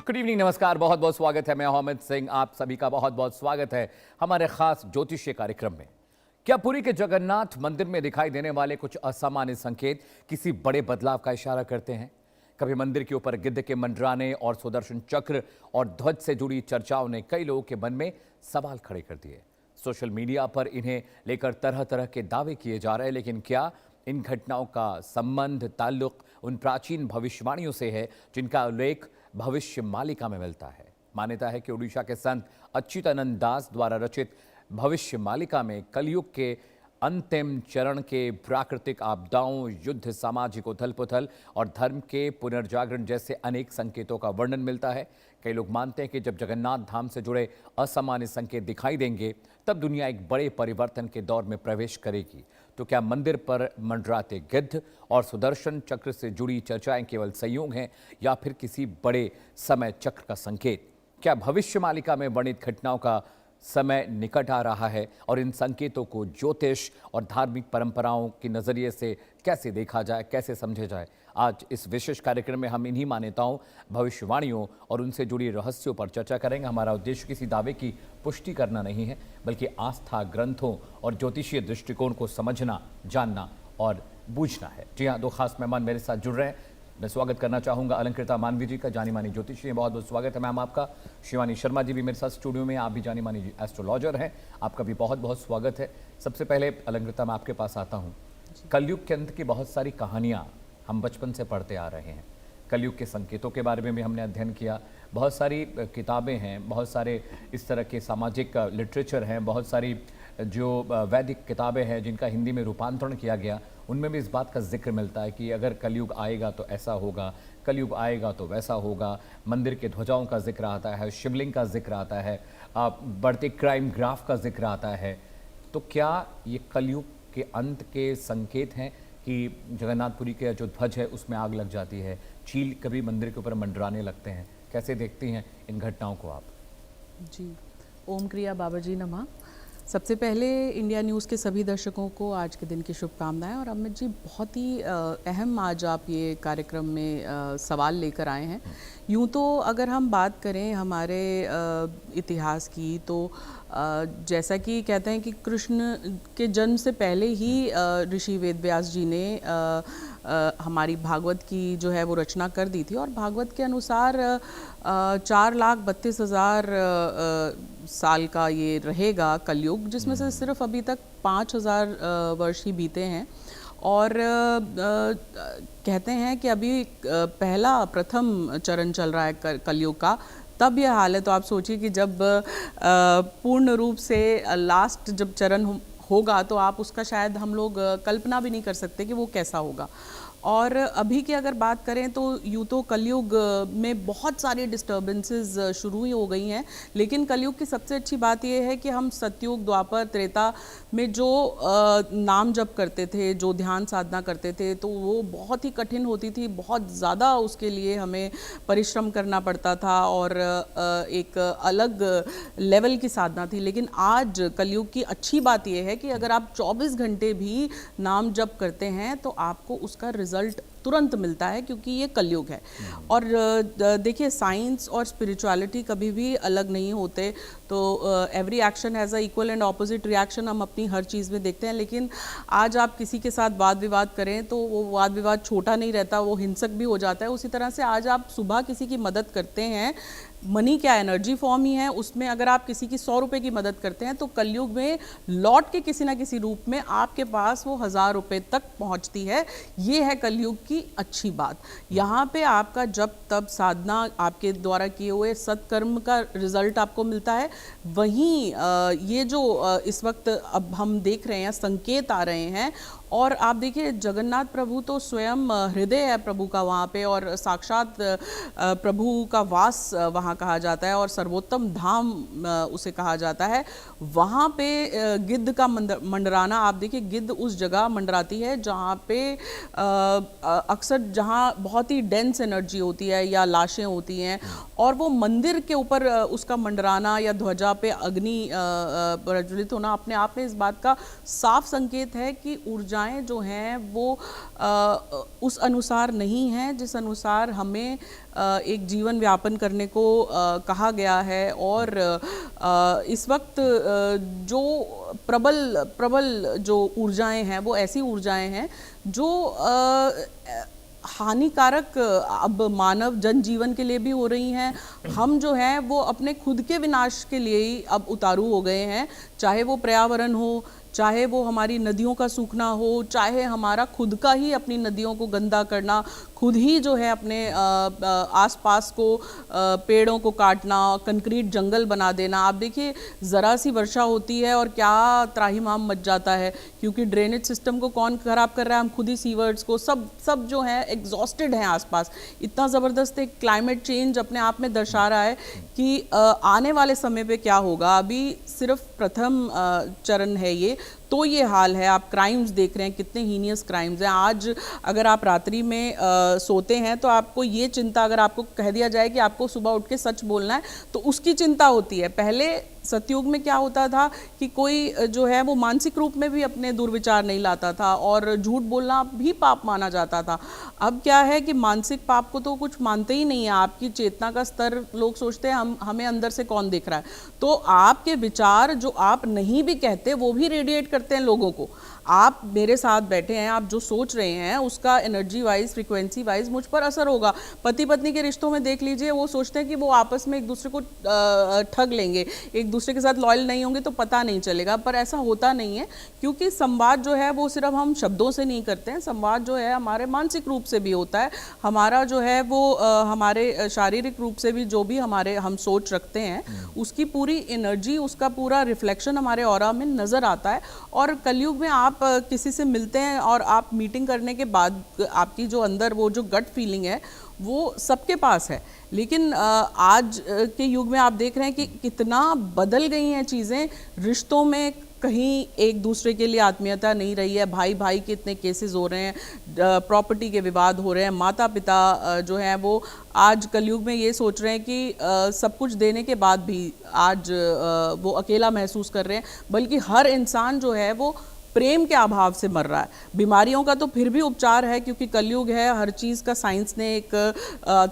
Good evening, नमस्कार, बहुत बहुत स्वागत है। मैं मोहम्मद सिंह, आप सभी का बहुत बहुत स्वागत है हमारे खास ज्योतिषीय कार्यक्रम में। क्या पुरी के जगन्नाथ मंदिर में दिखाई देने वाले कुछ असामान्य संकेत किसी बड़े बदलाव का इशारा करते हैं? कभी मंदिर के ऊपर गिद्ध के मंडराने और सुदर्शन चक्र और ध्वज से जुड़ी चर्चाओं ने कई लोगों के मन में सवाल खड़े कर दिए। सोशल मीडिया पर इन्हें लेकर तरह तरह के दावे किए जा रहे हैं, लेकिन क्या इन घटनाओं का संबंध, ताल्लुक उन प्राचीन भविष्यवाणियों से है जिनका उल्लेख भविष्य मालिका में मिलता है? मान्यता है कि उड़ीसा के संत अच्युतानंद दास द्वारा रचित भविष्य मालिका में कलयुग के अंतिम चरण के प्राकृतिक आपदाओं, युद्ध, सामाजिक उथल पुथल और धर्म के पुनर्जागरण जैसे अनेक संकेतों का वर्णन मिलता है। कई लोग मानते हैं कि जब जगन्नाथ धाम से जुड़े असामान्य संकेत दिखाई देंगे तब दुनिया एक बड़े परिवर्तन के दौर में प्रवेश करेगी। तो क्या मंदिर पर मंडराते गिद्ध और सुदर्शन चक्र से जुड़ी चर्चाएं केवल संयोग हैं या फिर किसी बड़े समय चक्र का संकेत? क्या भविष्य मालिका में वर्णित घटनाओं का समय निकट आ रहा है और इन संकेतों को ज्योतिष और धार्मिक परंपराओं के नजरिए से कैसे देखा जाए, कैसे समझे जाए? आज इस विशेष कार्यक्रम में हम इन्हीं मान्यताओं, भविष्यवाणियों और उनसे जुड़ी रहस्यों पर चर्चा करेंगे। हमारा उद्देश्य किसी दावे की पुष्टि करना नहीं है, बल्कि आस्था, ग्रंथों और ज्योतिषीय दृष्टिकोण को समझना, जानना और बूझना है। जी हाँ, दो खास मेहमान मेरे साथ जुड़ रहे हैं। मैं स्वागत करना चाहूँगा अलंकृता मानवी जी का, जानी मानी ज्योतिषी हैं। बहुत बहुत स्वागत है मैम आपका। शिवानी शर्मा जी भी मेरे साथ स्टूडियो में, आप भी जानी मानी एस्ट्रोलॉजर हैं, आपका भी बहुत बहुत स्वागत है। सबसे पहले अलंकृता, मैं आपके पास आता हूँ। कलयुग के अंत की बहुत सारी कहानियाँ हम बचपन से पढ़ते आ रहे हैं। कलयुग के संकेतों के बारे में भी हमने अध्ययन किया। बहुत सारी किताबें हैं, बहुत सारे इस तरह के सामाजिक लिटरेचर हैं, बहुत सारी जो वैदिक किताबें हैं जिनका हिंदी में रूपांतरण किया गया, उनमें भी इस बात का जिक्र मिलता है कि अगर कलयुग आएगा तो ऐसा होगा, कलयुग आएगा तो वैसा होगा। मंदिर के ध्वजाओं का जिक्र आता है, शिवलिंग का जिक्र आता है, बढ़ते क्राइम ग्राफ का जिक्र आता है। तो क्या ये कलयुग के अंत के संकेत हैं कि जगन्नाथपुरी के जो ध्वज है उसमें आग लग जाती है, चील कभी मंदिर के ऊपर मंडराने लगते हैं? कैसे देखती हैं इन घटनाओं को आप? जी, ओम क्रिया बाबा जी नमः। सबसे पहले इंडिया न्यूज़ के सभी दर्शकों को आज के दिन की शुभकामनाएं। और अमित जी, बहुत ही अहम आज आप ये कार्यक्रम में सवाल लेकर आए हैं। यूँ तो अगर हम बात करें हमारे इतिहास की, तो जैसा कि कहते हैं कि कृष्ण के जन्म से पहले ही ऋषि वेदव्यास जी ने हमारी भागवत की जो है वो रचना कर दी थी। और भागवत के अनुसार 4,32,000 साल का ये रहेगा कलयुग, जिसमें से सिर्फ अभी तक 5,000 वर्ष ही बीते हैं। और कहते हैं कि अभी प्रथम चरण चल रहा है कलयुग का, तब यह हाल है। तो आप सोचिए कि जब पूर्ण रूप से लास्ट जब चरण होगा तो आप उसका शायद हम लोग कल्पना भी नहीं कर सकते कि वो कैसा होगा। और अभी की अगर बात करें तो यूँ तो कलयुग में बहुत सारी डिस्टर्बेंसेस शुरू ही हो गई हैं, लेकिन कलयुग की सबसे अच्छी बात यह है कि हम सतयुग, द्वापर, त्रेता में जो नाम जप करते थे, जो ध्यान साधना करते थे, तो वो बहुत ही कठिन होती थी। बहुत ज़्यादा उसके लिए हमें परिश्रम करना पड़ता था और एक अलग लेवल की साधना थी। लेकिन आज कलयुग की अच्छी बात यह है कि अगर आप 24 घंटे भी नाम जप करते हैं तो आपको उसका रिजल्ट तुरंत मिलता है, क्योंकि ये कलयुग है। और देखिए, साइंस और स्पिरिचुअलिटी कभी भी अलग नहीं होते। तो every action has a equal and opposite reaction हम अपनी हर चीज़ में देखते हैं। लेकिन आज आप किसी के साथ वाद विवाद करें तो वो वाद विवाद छोटा नहीं रहता, वो हिंसक भी हो जाता है। उसी तरह से आज आप सुबह किसी की मदद करते हैं, मनी क्या एनर्जी फॉर्म ही है, उसमें अगर आप किसी की 100 रुपये की मदद करते हैं तो कलयुग में लौट के किसी ना किसी रूप में आपके पास वो 1000 रुपये तक पहुंचती है। ये है कलयुग की अच्छी बात। यहाँ पे आपका जब तब साधना, आपके द्वारा किए हुए सत्कर्म का रिजल्ट आपको मिलता है। वहीं ये जो इस वक्त अब हम देख रहे हैं, संकेत आ रहे हैं। और आप देखिए, जगन्नाथ प्रभु तो स्वयं हृदय है प्रभु का वहाँ पे, और साक्षात प्रभु का वास वहाँ कहा जाता है, और सर्वोत्तम धाम उसे कहा जाता है। वहाँ पे गिद्ध का मंडराना, आप देखिए, गिद्ध उस जगह मंडराती है जहाँ पे अक्सर जहाँ बहुत ही डेंस एनर्जी होती है या लाशें होती हैं, और वो मंदिर के ऊपर उसका मंडराना या ध्वजा पे अग्नि प्रज्वलित होना अपने आप में इस बात का साफ संकेत है कि ऊर्जा ऊर्जाएं जो हैं वो उस अनुसार नहीं हैं जिस अनुसार हमें एक जीवन व्यापन करने को कहा गया है। और इस वक्त जो प्रबल जो ऊर्जाएं हैं वो ऐसी ऊर्जाएं हैं जो हानिकारक अब मानव जनजीवन के लिए भी हो रही हैं। हम जो है वो अपने खुद के विनाश के लिए ही अब उतारू हो गए हैं, चाहे वो पर्यावरण हो, चाहे वो हमारी नदियों का सूखना हो, चाहे हमारा खुद का ही अपनी नदियों को गंदा करना, खुद ही जो है अपने आसपास को पेड़ों को काटना, कंक्रीट जंगल बना देना। आप देखिए ज़रा सी वर्षा होती है और क्या त्राहिमाम मच जाता है, क्योंकि ड्रेनेज सिस्टम को कौन ख़राब कर रहा है? हम खुद ही। सीवर्ड्स को सब जो है एग्जॉस्टेड हैं आसपास। इतना ज़बरदस्त एक क्लाइमेट चेंज अपने आप में दर्शा रहा है कि आने वाले समय पे क्या होगा। अभी सिर्फ प्रथम चरण है ये, तो ये हाल है। आप क्राइम्स देख रहे हैं, कितने हीनियस क्राइम्स हैं। आज अगर आप रात्रि में सोते हैं तो आपको ये चिंता, अगर आपको कह दिया जाए कि आपको सुबह उठ के सच बोलना है, तो उसकी चिंता होती है। पहले सतयुग में क्या होता था कि कोई जो है वो मानसिक रूप में भी अपने दुर्विचार नहीं लाता था और झूठ बोलना भी पाप माना जाता था। अब क्या है कि मानसिक पाप को तो कुछ मानते ही नहीं है। आपकी चेतना का स्तर, लोग सोचते हैं हमें अंदर से कौन देख रहा है। तो आपके विचार जो आप नहीं भी कहते वो भी रेडिएट करते हैं लोगों को। आप मेरे साथ बैठे हैं, आप जो सोच रहे हैं उसका एनर्जी वाइज, फ्रीक्वेंसी वाइज मुझ पर असर होगा। पति पत्नी के रिश्तों में देख लीजिए, वो सोचते हैं कि वो आपस में एक दूसरे को ठग लेंगे, एक दूसरे के साथ लॉयल नहीं होंगे तो पता नहीं चलेगा, पर ऐसा होता नहीं है। क्योंकि संवाद जो है वो सिर्फ हम शब्दों से नहीं करते हैं, संवाद जो है हमारे मानसिक रूप से भी होता है। हमारा जो है वो हमारे शारीरिक रूप से भी जो भी हम सोच रखते हैं उसकी पूरी एनर्जी, उसका पूरा रिफ्लेक्शन हमारे ऑरा में नज़र आता है। और कलयुग में आप किसी से मिलते हैं और आप मीटिंग करने के बाद आपकी जो अंदर वो जो गट फीलिंग है वो सबके पास है। लेकिन आज के युग में आप देख रहे हैं कि कितना बदल गई हैं चीज़ें। रिश्तों में कहीं एक दूसरे के लिए आत्मीयता नहीं रही है। भाई भाई के इतने केसेस हो रहे हैं, प्रॉपर्टी के विवाद हो रहे हैं। माता पिता जो हैं वो आज कलयुग में ये सोच रहे हैं कि सब कुछ देने के बाद भी आज वो अकेला महसूस कर रहे हैं। बल्कि हर इंसान जो है वो प्रेम के अभाव से मर रहा है। बीमारियों का तो फिर भी उपचार है क्योंकि कलयुग है, हर चीज़ का साइंस ने एक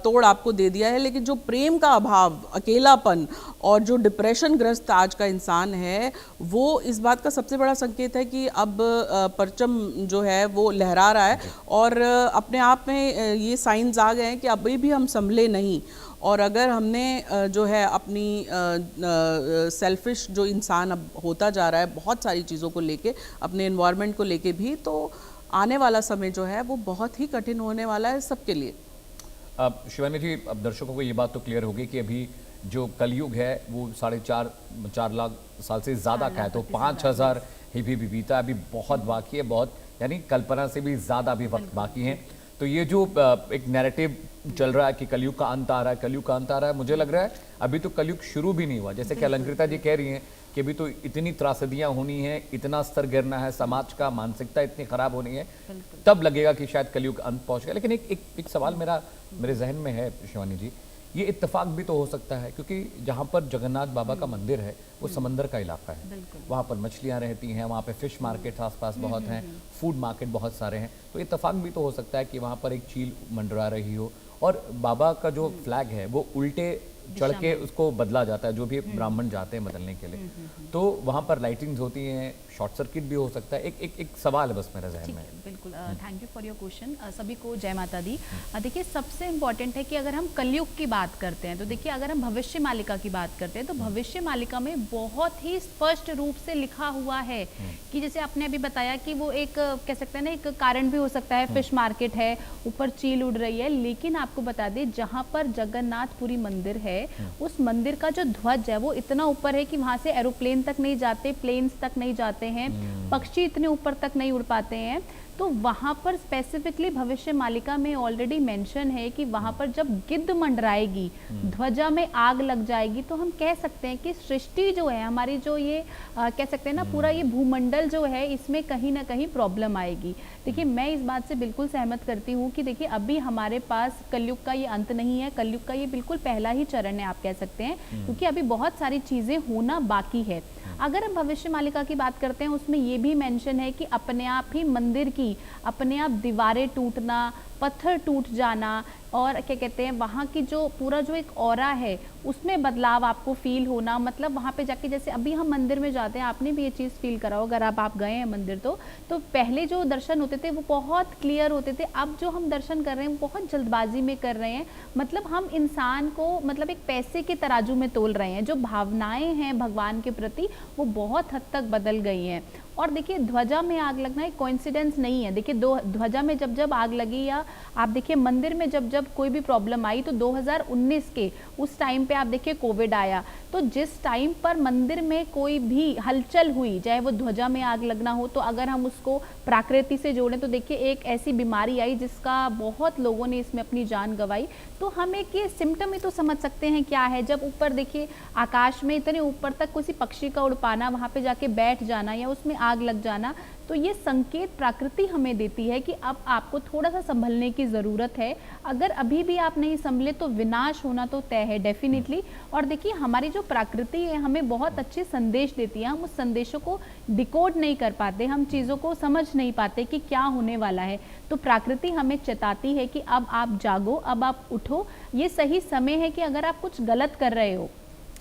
तोड़ आपको दे दिया है। लेकिन जो प्रेम का अभाव, अकेलापन और जो डिप्रेशन ग्रस्त आज का इंसान है, वो इस बात का सबसे बड़ा संकेत है कि अब परचम जो है वो लहरा रहा है। और अपने आप में ये साइंस आ गए हैं कि अभी भी हम संभले नहीं। और अगर हमने जो है अपनी सेल्फिश जो इंसान अब होता जा रहा है बहुत सारी चीज़ों को लेके, अपने एनवायरनमेंट को लेके भी, तो आने वाला समय जो है वो बहुत ही कठिन होने वाला है सबके लिए। अब शिवानी जी, अब दर्शकों को ये बात तो क्लियर होगी कि अभी जो कलयुग है वो 4.5 लाख साल से ज़्यादा का है, तो 5,000 ही भी बीता, अभी बहुत बाकी है, बहुत, यानी कल्पना से भी ज़्यादा अभी वक्त बाकी है। तो ये जो एक नैरेटिव चल रहा है कि कलयुग का अंत आ रहा है, कलयुग का अंत आ रहा है, मुझे लग रहा है अभी तो कलयुग शुरू भी नहीं हुआ। जैसे कि अलंकृता जी कह रही हैं कि अभी तो इतनी त्रासदियां होनी है, इतना स्तर गिरना है, समाज का मानसिकता इतनी खराब होनी है, तब लगेगा कि शायद कलयुग अंत पहुंच गया। लेकिन एक सवाल मेरे जहन में है शिवानी जी, ये इत्तेफाक भी तो हो सकता है क्योंकि जहाँ पर जगन्नाथ बाबा का मंदिर है वो समंदर का इलाका है, वहाँ पर मछलियाँ रहती हैं, वहाँ पे फिश मार्केट आसपास बहुत हैं, फूड मार्केट बहुत सारे हैं, तो इत्तेफाक भी तो हो सकता है कि वहाँ पर एक चील मंडरा रही हो और बाबा का जो फ्लैग है वो उल्टे चढ़ के उसको बदला जाता है, जो भी ब्राह्मण जाते हैं बदलने के लिए, तो वहाँ पर लाइटिंग्स होती हैं, शॉर्ट सर्किट भी हो सकता है। एक सवाल है बस मेरे जहन में। बिल्कुल, thank you for your question. सभी को जय माता दी। देखिए, सबसे इम्पॉर्टेंट है कि अगर हम कलयुग की बात करते हैं तो देखिए, अगर हम भविष्य मालिका की बात करते हैं तो भविष्य मालिका में बहुत ही स्पष्ट रूप से लिखा हुआ है कि जैसे आपने अभी बताया कि वो एक कह सकते हैं ना, एक कारण भी हो सकता है, फिश मार्केट है, ऊपर चील उड़ रही है। लेकिन आपको बता दें, जहाँ पर जगन्नाथपुरी मंदिर है उस मंदिर का जो ध्वज है वो इतना ऊपर है कि वहां से एरोप्लेन तक नहीं जाते, प्लेन्स तक नहीं जाते हैं, पक्षी इतने ऊपर तक नहीं उड़ पाते हैं। तो वहां पर स्पेसिफिकली भविष्य मालिका में ऑलरेडी मेंशन है कि वहां पर जब गिद्ध मंडराएगी, ध्वजा में आग लग जाएगी, तो हम कह सकते हैं कि सृष्टि जो है हमारी, जो ये कह सकते हैं ना, पूरा ये भूमंडल जो है इसमें कहीं ना कहीं प्रॉब्लम आएगी। देखिए, मैं इस बात से बिल्कुल सहमत करती हूँ कि देखिए, अभी हमारे पास कलयुग का ये अंत नहीं है, कलयुग का ये बिल्कुल पहला ही चरण है आप कह सकते हैं, क्योंकि अभी बहुत सारी चीजें होना बाकी है। अगर हम भविष्य मालिका की बात करते हैं, उसमें ये भी मेंशन है कि अपने आप ही मंदिर की अपने आप दीवारें टूटना, पत्थर टूट जाना, और क्या कहते हैं वहाँ की जो पूरा जो एक ऑरा है उसमें बदलाव आपको फील होना। मतलब वहाँ पे जाके जैसे अभी हम मंदिर में जाते हैं, आपने भी ये चीज़ फील करा हो अगर आप गए हैं मंदिर तो पहले जो दर्शन होते थे वो बहुत क्लियर होते थे। अब जो हम दर्शन कर रहे हैं वो बहुत जल्दबाजी में कर रहे हैं। मतलब हम इंसान को मतलब एक पैसे के तराजू में तोल रहे हैं। जो भावनाएं हैं भगवान के प्रति वो बहुत हद तक बदल गई हैं। और देखिए ध्वजा में आग लगना एक कोइंसिडेंस नहीं है। देखिए ध्वजा में जब आग लगी, या आप देखिए मंदिर में जब कोई भी प्रॉब्लम आई, तो 2019 के उस टाइम पे आप देखिए कोविड आया, तो जिस टाइम पर मंदिर में कोई भी हलचल हुई, चाहे वो ध्वजा में आग लगना हो, तो अगर हम उसको प्रकृति से जोड़ें तो देखिए एक ऐसी बीमारी आई जिसका बहुत लोगों ने इसमें अपनी जान गंवाई। तो हम एक ये सिम्टम ही तो समझ सकते हैं क्या है। जब ऊपर देखिए आकाश में इतने ऊपर तक किसी पक्षी का उड़ पाना, वहाँ पे जाके बैठ जाना या उसमें आग लग जाना, तो ये संकेत प्रकृति हमें देती है कि अब आपको थोड़ा सा संभलने की ज़रूरत है। अगर अभी भी आप नहीं संभले तो विनाश होना तो तय है डेफिनेटली। और देखिए हमारी जो प्रकृति है हमें बहुत अच्छे संदेश देती है, हम उस संदेशों को डिकोड नहीं कर पाते, हम चीज़ों को समझ नहीं पाते कि क्या होने वाला है। तो प्रकृति हमें चेताती है कि अब आप जागो, अब आप उठो, ये सही समय है कि अगर आप कुछ गलत कर रहे हो,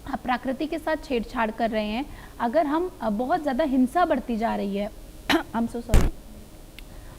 आप प्रकृति के साथ छेड़छाड़ कर रहे हैं, अगर हम बहुत ज़्यादा हिंसा बढ़ती जा रही है आई एम सो सॉरी,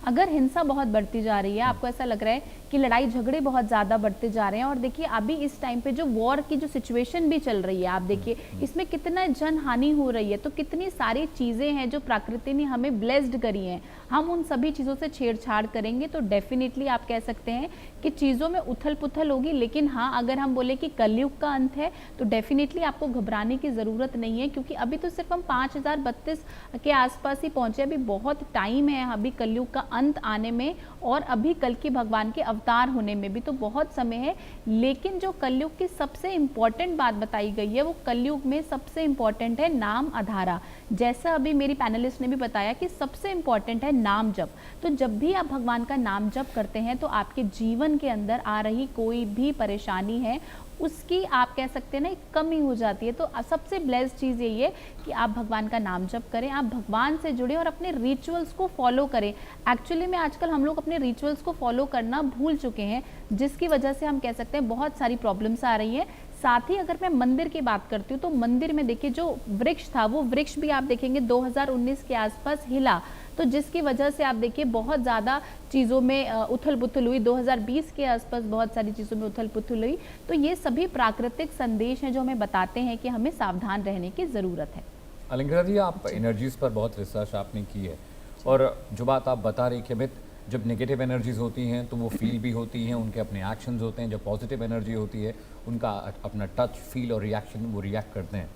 अगर हिंसा बहुत बढ़ती जा रही है, आपको ऐसा लग रहा है कि लड़ाई झगड़े बहुत ज़्यादा बढ़ते जा रहे हैं, और देखिए अभी इस टाइम पे जो वॉर की जो सिचुएशन भी चल रही है, आप देखिए इसमें कितना जन हानि हो रही है, तो कितनी सारी चीज़ें हैं जो प्रकृति ने हमें ब्लेस्ड करी हैं, हम उन सभी चीज़ों से छेड़छाड़ करेंगे तो डेफिनेटली आप कह सकते हैं कि चीज़ों में उथल पुथल होगी। लेकिन हाँ, अगर हम बोले कि कलयुग का अंत है तो डेफिनेटली आपको घबराने की ज़रूरत नहीं है, क्योंकि अभी तो सिर्फ हम 5032 के आसपास ही पहुँचे, अभी बहुत टाइम है अभी कलयुग का अंत आने में, और अभी कल की भगवान के अवतार होने में भी तो बहुत समय है। लेकिन जो कलयुग की सबसे इम्पॉर्टेंट बात बताई गई है, वो कलयुग में सबसे इम्पॉर्टेंट है नाम आधारा। जैसा अभी मेरी पैनलिस्ट ने भी बताया कि सबसे इम्पॉर्टेंट है नाम जप। तो जब भी आप भगवान का नाम जप करते हैं तो आपके जीवन के अंदर आ रही कोई भी परेशानी है उसकी आप कह सकते हैं ना एक कमी हो जाती है। तो सबसे ब्लेस्ड चीज़ यही है कि आप भगवान का नाम जप करें, आप भगवान से जुड़ें और अपने रिचुअल्स को फॉलो करें। एक्चुअली में आजकल हम लोग अपने रिचुअल्स को फॉलो करना भूल चुके हैं, जिसकी वजह से हम कह सकते हैं बहुत सारी प्रॉब्लम्स आ रही हैं। साथ ही अगर मैं मंदिर की बात करती हूँ तो मंदिर में देखिए जो वृक्ष था वो वृक्ष भी आप देखेंगे 2019 के आसपास हिला, तो जिसकी वजह से आप देखिए बहुत ज़्यादा चीज़ों में उथल पुथल हुई। 2020 के आसपास बहुत सारी चीज़ों में उथल पुथल हुई। तो ये सभी प्राकृतिक संदेश हैं जो हमें बताते हैं कि हमें सावधान रहने की ज़रूरत है। अलंकृता जी, आप एनर्जीज पर बहुत रिसर्च आपने की है, और जो बात आप बता रही कि अमित, जब नेगेटिव एनर्जीज होती हैं तो वो फील भी होती हैं, उनके अपने एक्शंस होते हैं। जब पॉजिटिव एनर्जी होती है उनका अपना टच, फील और रिएक्शन, वो रिएक्ट करते हैं।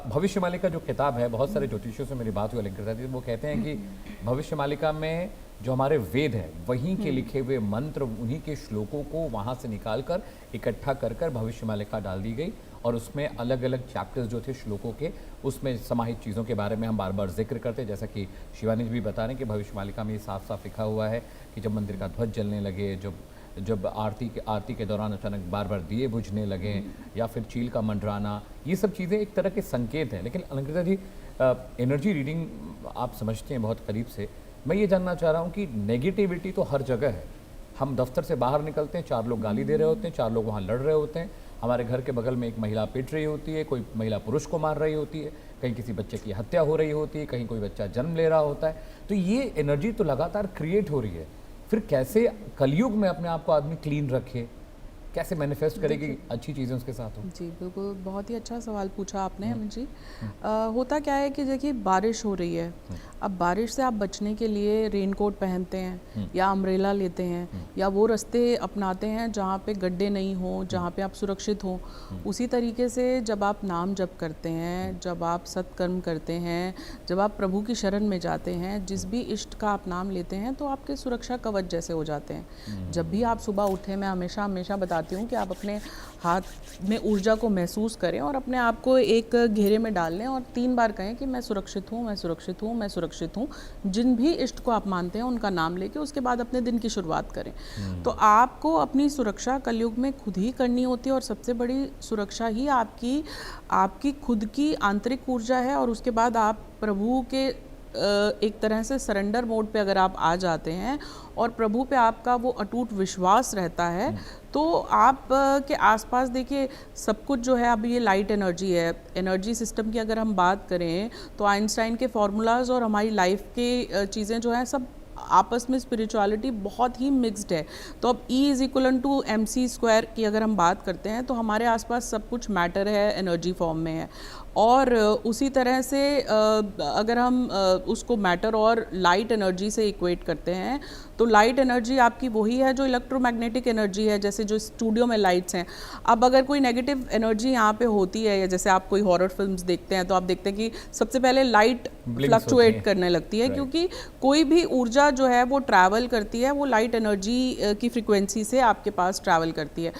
भविष्य मालिका जो किताब है, बहुत सारे ज्योतिषियों से मेरी बात हुई अलंकृता जी, वो कहते हैं कि भविष्य मालिका में जो हमारे वेद है वहीं के लिखे हुए मंत्र, उन्हीं के श्लोकों को वहाँ से निकाल कर इकट्ठा कर कर भविष्य मालिका डाल दी गई, और उसमें अलग अलग चैप्टर्स जो थे श्लोकों के, उसमें समाहित चीज़ों के बारे में हम बार बार जिक्र करते हैं। जैसा कि शिवानी जी भी बता रहे हैं कि भविष्य मालिका में ये साफ साफ लिखा हुआ है कि जब मंदिर का ध्वज जलने लगे, जब आरती के दौरान अचानक बार बार दिए बुझने लगे, या फिर चील का मंडराना, ये सब चीज़ें एक तरह के संकेत हैं। लेकिन अलंकृता जी, एनर्जी रीडिंग आप समझते हैं बहुत करीब से, मैं ये जानना चाह रहा हूँ कि नेगेटिविटी तो हर जगह है। हम दफ्तर से बाहर निकलते हैं, 4 लोग गाली दे रहे होते हैं, 4 लोग वहाँ लड़ रहे होते हैं, हमारे घर के बगल में एक महिला पिट रही होती है, कोई महिला पुरुष को मार रही होती है, कहीं किसी बच्चे की हत्या हो रही होती है, कहीं कोई बच्चा जन्म ले रहा होता है। तो ये एनर्जी तो लगातार क्रिएट हो रही है। फिर कैसे कलयुग में अपने आप को आदमी क्लीन रखे, कैसे मैनिफेस्ट करे कि अच्छी चीज़ें उसके साथ हों? जी बिल्कुल, बहुत ही अच्छा सवाल पूछा आपने अमित जी। होता क्या है कि देखिए बारिश हो रही है, अब बारिश से आप बचने के लिए रेनकोट पहनते हैं या अम्ब्रेला लेते हैं, या वो रास्ते अपनाते हैं जहाँ पे गड्ढे नहीं हो, जहाँ पे आप सुरक्षित हो। उसी तरीके से जब आप नाम जप करते हैं, जब आप सत्कर्म करते हैं, जब आप प्रभु की शरण में जाते हैं, जिस भी इष्ट का आप नाम लेते हैं, तो आपके सुरक्षा कवच जैसे हो जाते हैं। जब भी आप सुबह उठे, मैं हमेशा बताती चाहती हूँ कि आप अपने हाथ में ऊर्जा को महसूस करें और अपने आप को एक घेरे में डाल लें और 3 बार कहें कि मैं सुरक्षित हूँ, मैं सुरक्षित हूँ, मैं सुरक्षित हूँ। जिन भी इष्ट को आप मानते हैं उनका नाम लेके उसके बाद अपने दिन की शुरुआत करें। तो आपको अपनी सुरक्षा कलयुग में खुद ही करनी होती है और सबसे बड़ी सुरक्षा ही आपकी खुद की आंतरिक ऊर्जा है। और उसके बाद आप प्रभु के एक तरह से सरेंडर मोड पे अगर आप आ जाते हैं और प्रभु पे आपका वो अटूट विश्वास रहता है, तो आप के आसपास देखिए सब कुछ जो है, अब ये लाइट एनर्जी है, एनर्जी सिस्टम की अगर हम बात करें तो आइंस्टाइन के फॉर्मूलाज और हमारी लाइफ के चीज़ें जो हैं सब आपस में स्पिरिचुअलिटी बहुत ही मिक्स्ड है। तो अब E=mc² की अगर हम बात करते हैं तो हमारे आसपास सब कुछ मैटर है, एनर्जी फॉर्म में है। और उसी तरह से अगर हम उसको मैटर और लाइट एनर्जी से इक्वेट करते हैं तो लाइट एनर्जी आपकी वही है जो इलेक्ट्रोमैग्नेटिक एनर्जी है, जैसे जो स्टूडियो में लाइट्स हैं। अब अगर कोई नेगेटिव एनर्जी यहाँ पे होती है, या जैसे आप कोई हॉरर फिल्म्स देखते हैं तो आप देखते हैं कि सबसे पहले लाइट फ्लक्चुएट करने लगती है, क्योंकि कोई भी ऊर्जा जो है वो ट्रैवल करती है, वो लाइट एनर्जी की फ्रिक्वेंसी से आपके पास ट्रैवल करती है।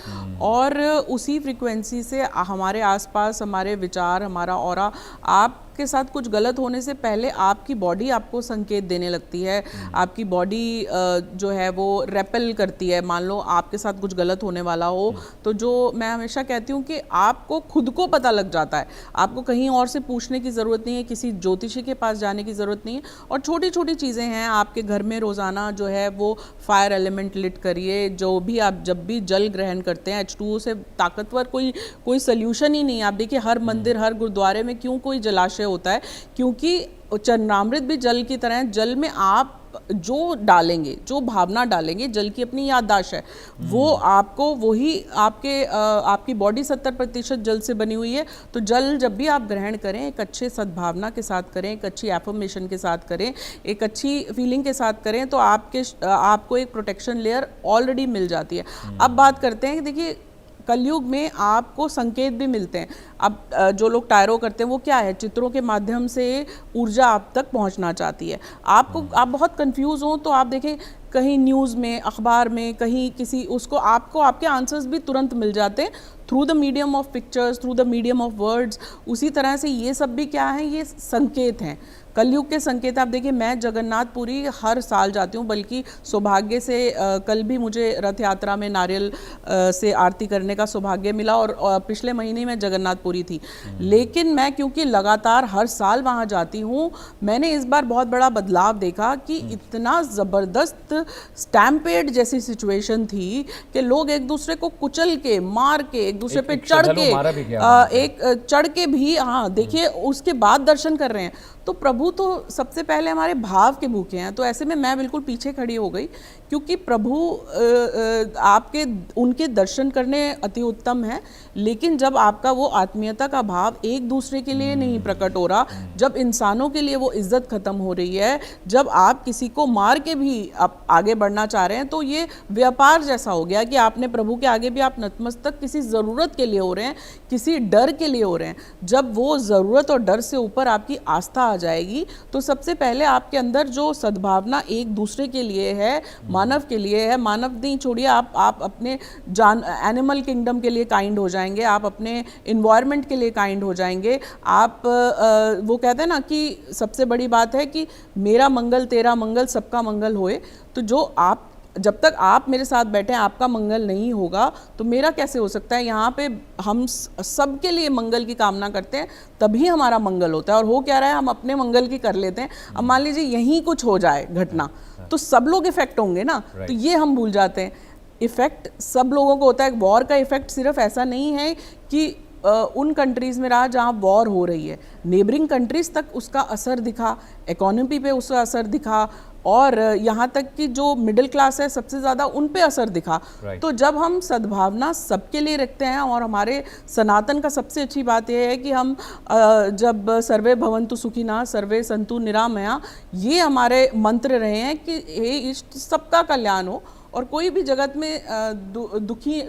और उसी फ्रिक्वेंसी से हमारे आसपास हमारे विचार, हमारा ऑरा, आपके साथ कुछ गलत होने से पहले आपकी बॉडी आपको संकेत देने लगती है। आपकी बॉडी जो है वो रेपेल करती है। मान लो आपके साथ कुछ गलत होने वाला हो तो जो मैं हमेशा कहती हूँ कि आपको खुद को पता लग जाता है, आपको कहीं और से पूछने की ज़रूरत नहीं है, किसी ज्योतिषी के पास जाने की ज़रूरत नहीं है। और छोटी छोटी चीज़ें हैं आपके घर में रोज़ाना जो है वो फायर एलिमेंट लिट करिए, जो भी आप जब भी जल ग्रहण करते हैं, H2O से ताकतवर कोई सोल्यूशन ही नहीं है। आप देखिए हर मंदिर, हर गुरुद्वारे में क्यों कोई जलाशय होता है, क्योंकि चरणामृत भी जल की तरह है। जल में आप जो डालेंगे, जो भावना डालेंगे, जल की अपनी याददाश्त है, वो आपको वही आपकी बॉडी 70% जल से बनी हुई है। तो जल जब भी आप ग्रहण करें एक अच्छे सद्भावना के साथ करें, एक अच्छी एफर्मेशन के साथ करें, एक अच्छी फीलिंग के साथ करें, तो आपको एक प्रोटेक्शन लेयर ऑलरेडी मिल जाती है। अब बात करते हैं कि देखिए कलयुग में आपको संकेत भी मिलते हैं। अब जो लोग टायरो करते हैं वो क्या है, चित्रों के माध्यम से ऊर्जा आप तक पहुंचना चाहती है। आप बहुत कंफ्यूज हो तो आप देखें कहीं न्यूज़ में, अखबार में, कहीं किसी उसको आपको आपके आंसर्स भी तुरंत मिल जाते हैं through the medium of pictures, through the medium of words. उसी तरह से ये सब भी क्या है, ये संकेत हैं, कलयुग के संकेत। आप देखिए मैं जगन्नाथपुरी हर साल जाती हूँ, बल्कि सौभाग्य से कल भी मुझे रथ यात्रा में नारियल से आरती करने का सौभाग्य मिला और पिछले महीने मैं जगन्नाथपुरी थी। लेकिन मैं क्योंकि लगातार हर साल वहाँ जाती हूँ, मैंने इस बार बहुत बड़ा बदलाव देखा कि इतना ज़बरदस्त स्टैम्पेड जैसी सिचुएशन थी कि लोग एक दूसरे को कुचल के, मार के, एक दूसरे पे चढ़ के भी हाँ देखिए उसके बाद दर्शन कर रहे हैं। तो प्रभु तो सबसे पहले हमारे भाव के भूखे हैं। तो ऐसे में मैं बिल्कुल पीछे खड़ी हो गई, क्योंकि प्रभु उनके दर्शन करने अति उत्तम है, लेकिन जब आपका वो आत्मीयता का भाव एक दूसरे के लिए नहीं प्रकट हो रहा, जब इंसानों के लिए वो इज्जत खत्म हो रही है, जब आप किसी को मार के भी आप आगे बढ़ना चाह रहे हैं, तो ये व्यापार जैसा हो गया कि आपने प्रभु के आगे भी आप नतमस्तक किसी ज़रूरत के लिए हो रहे हैं, किसी डर के लिए हो रहे हैं। जब वो ज़रूरत और डर से ऊपर आपकी आस्था आ जाएगी तो सबसे पहले आपके अंदर जो सद्भावना एक दूसरे के लिए है, मानव के लिए है, मानव नहीं छोड़िए, आप अपने एनिमल किंगडम के लिए काइंड हो जाएंगे, आप अपने इन्वायरमेंट के लिए काइंड हो जाएंगे। आप वो कहते हैं ना कि सबसे बड़ी बात है कि मेरा मंगल तेरा मंगल सबका मंगल होए। तो जब तक आप मेरे साथ बैठे आपका मंगल नहीं होगा तो मेरा कैसे हो सकता है। यहाँ पे हम सबके लिए मंगल की कामना करते हैं, तभी हमारा मंगल होता है। और हो क्या रहा है, हम अपने मंगल की कर लेते हैं। अब मान लीजिए यहीं कुछ हो जाए घटना, तो सब लोग इफेक्ट होंगे ना, तो ये हम भूल जाते हैं। इफेक्ट सब लोगों को होता है। वॉर का इफेक्ट सिर्फ ऐसा नहीं है कि उन कंट्रीज़ में रहा जहाँ वॉर हो रही है, नेबरिंग कंट्रीज़ तक उसका असर दिखा, इकोनॉमी पे उसका असर दिखा, और यहाँ तक कि जो मिडिल क्लास है सबसे ज़्यादा उन पे असर दिखा। तो जब हम सद्भावना सबके लिए रखते हैं, और हमारे सनातन का सबसे अच्छी बात यह है कि हम जब सर्वे भवन्तु सुखिनः सर्वे सन्तु निरामया, ये हमारे मंत्र रहे हैं कि हे इष्ट सबका कल्याण हो और कोई भी जगत में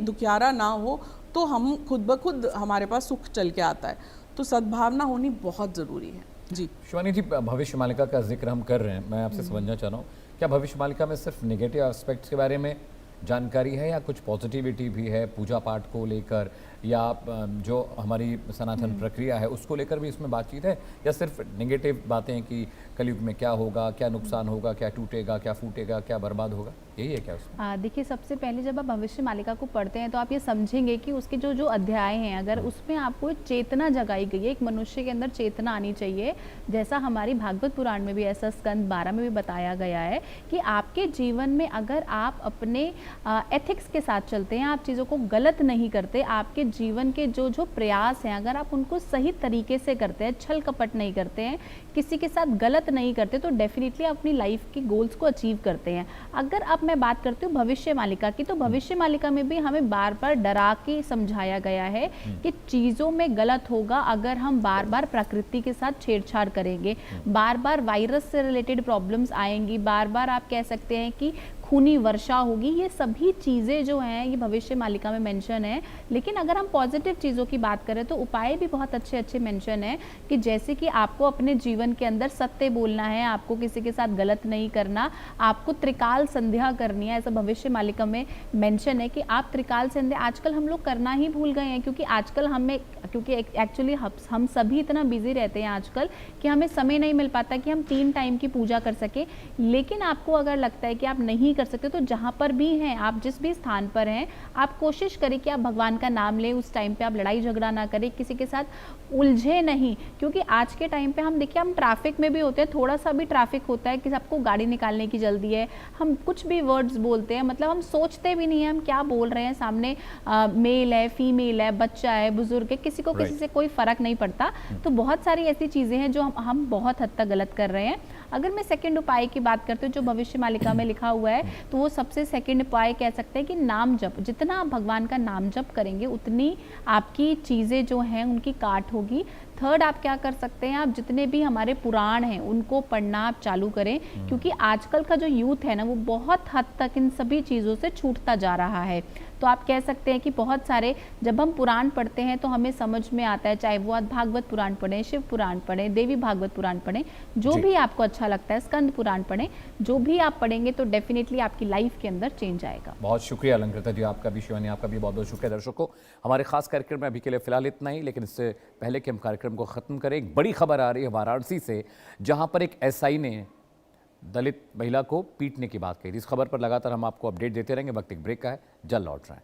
दुखियारा ना हो, तो हम खुद ब खुद हमारे पास सुख चल के आता है। तो सद्भावना होनी बहुत ज़रूरी है। जी शिवानी जी, भविष्य मालिका का जिक्र हम कर रहे हैं, मैं आपसे समझना चाह रहा हूँ, क्या भविष्य मालिका में सिर्फ नेगेटिव एस्पेक्ट्स के बारे में जानकारी है या कुछ पॉजिटिविटी भी है पूजा पाठ को लेकर, या जो हमारी सनातन प्रक्रिया है उसको लेकर भी इसमें बातचीत है, या सिर्फ नेगेटिव बातें हैं कि कलयुग में क्या होगा, क्या नुकसान होगा, क्या टूटेगा, क्या फूटेगा, क्या बर्बाद होगा, यही है क्या उसमें? देखिए, सबसे पहले जब आप भविष्य मालिका को पढ़ते हैं तो आप ये समझेंगे कि उसके जो जो अध्याय हैं, अगर उसमें आपको चेतना जगाई गई है, एक मनुष्य के अंदर चेतना आनी चाहिए, जैसा हमारी भागवत पुराण में भी ऐसा स्कंद 12 में भी बताया गया है कि आपके जीवन में अगर आप अपने एथिक्स के साथ चलते हैं, आप चीज़ों को गलत नहीं करते, आपके जीवन के जो जो प्रयास हैं अगर आप उनको सही तरीके से करते हैं, छल कपट नहीं करते हैं, किसी के साथ गलत नहीं करते, तो डेफिनेटली अपनी लाइफ की गोल्स को अचीव करते हैं। अगर अब मैं बात करती हूँ भविष्य मालिका की, तो भविष्य मालिका में भी हमें बार बार डरा के समझाया गया है कि चीज़ों में गलत होगा अगर हम बार बार प्रकृति के साथ छेड़छाड़ करेंगे, बार बार वायरस से रिलेटेड प्रॉब्लम्स आएंगी, बार बार आप कह सकते हैं कि खूनी वर्षा होगी, ये सभी चीज़ें जो हैं ये भविष्य मालिका में मेंशन है। लेकिन अगर हम पॉजिटिव चीज़ों की बात करें तो उपाय भी बहुत अच्छे अच्छे मेंशन है कि जैसे कि आपको अपने जीवन के अंदर सत्य बोलना है, आपको किसी के साथ गलत नहीं करना, आपको त्रिकाल संध्या करनी है, ऐसा भविष्य मालिका में मेंशन है कि आप त्रिकाल संध्या आजकल हम लोग करना ही भूल गए हैं, क्योंकि आजकल हमें क्योंकि एक्चुअली हम सभी इतना बिजी रहते हैं आजकल कि हमें समय नहीं मिल पाता कि हम 3 टाइम की पूजा कर सकें। लेकिन आपको अगर लगता है कि आप नहीं कर सकते तो जहाँ पर भी हैं, आप जिस भी स्थान पर हैं, आप कोशिश करें कि आप भगवान का नाम लें, उस टाइम पे आप लड़ाई झगड़ा ना करें, किसी के साथ उलझे नहीं, क्योंकि आज के टाइम पे हम देखिए हम ट्रैफिक में भी होते हैं, थोड़ा सा भी ट्रैफिक होता है कि सबको गाड़ी निकालने की जल्दी है, हम कुछ भी वर्ड्स बोलते हैं, मतलब हम सोचते भी नहीं है हम क्या बोल रहे हैं, सामने मेल है, फीमेल है, बच्चा है, बुजुर्ग है, किसी को किसी से कोई फर्क नहीं पड़ता। तो बहुत सारी ऐसी चीज़ें हैं जो हम बहुत हद तक गलत कर रहे हैं। अगर मैं सेकंड उपाय की बात करती हूँ जो भविष्य मालिका में लिखा हुआ है, तो वो सबसे सेकंड उपाय कह सकते हैं कि नाम जप, जितना आप भगवान का नाम जप करेंगे उतनी आपकी चीज़ें जो हैं उनकी काट होगी। थर्ड आप क्या कर सकते हैं, आप जितने भी हमारे पुराण हैं उनको पढ़ना आप चालू करें, क्योंकि आजकल का जो यूथ है ना वो बहुत हद तक इन सभी चीज़ों से छूटता जा रहा है। तो आप कह सकते हैं कि बहुत सारे जब हम पुराण पढ़ते हैं तो हमें समझ में आता है, चाहे वो आप भागवत पुराण पढ़ें, शिव पुराण पढ़ें, देवी भागवत पुराण पढ़ें, जो भी आपको अच्छा लगता है, स्कंद पुराण पढ़ें, जो भी आप पढ़ेंगे तो डेफिनेटली आपकी लाइफ के अंदर चेंज आएगा। बहुत शुक्रिया अलंकृता जी, आपका भी, शिवानी आपका भी बहुत बहुत शुक्रिया। दर्शकों, हमारे खास कार्यक्रम में अभी के लिए फिलहाल इतना ही, लेकिन इससे पहले कि हम कार्यक्रम को ख़त्म करें, एक बड़ी खबर आ रही है वाराणसी से, जहां पर एक एसआई ने दलित महिला को पीटने की बात कही थी। इस खबर पर लगातार हम आपको अपडेट देते रहेंगे। वक्त एक ब्रेक का है, जल्द लौट रहे हैं।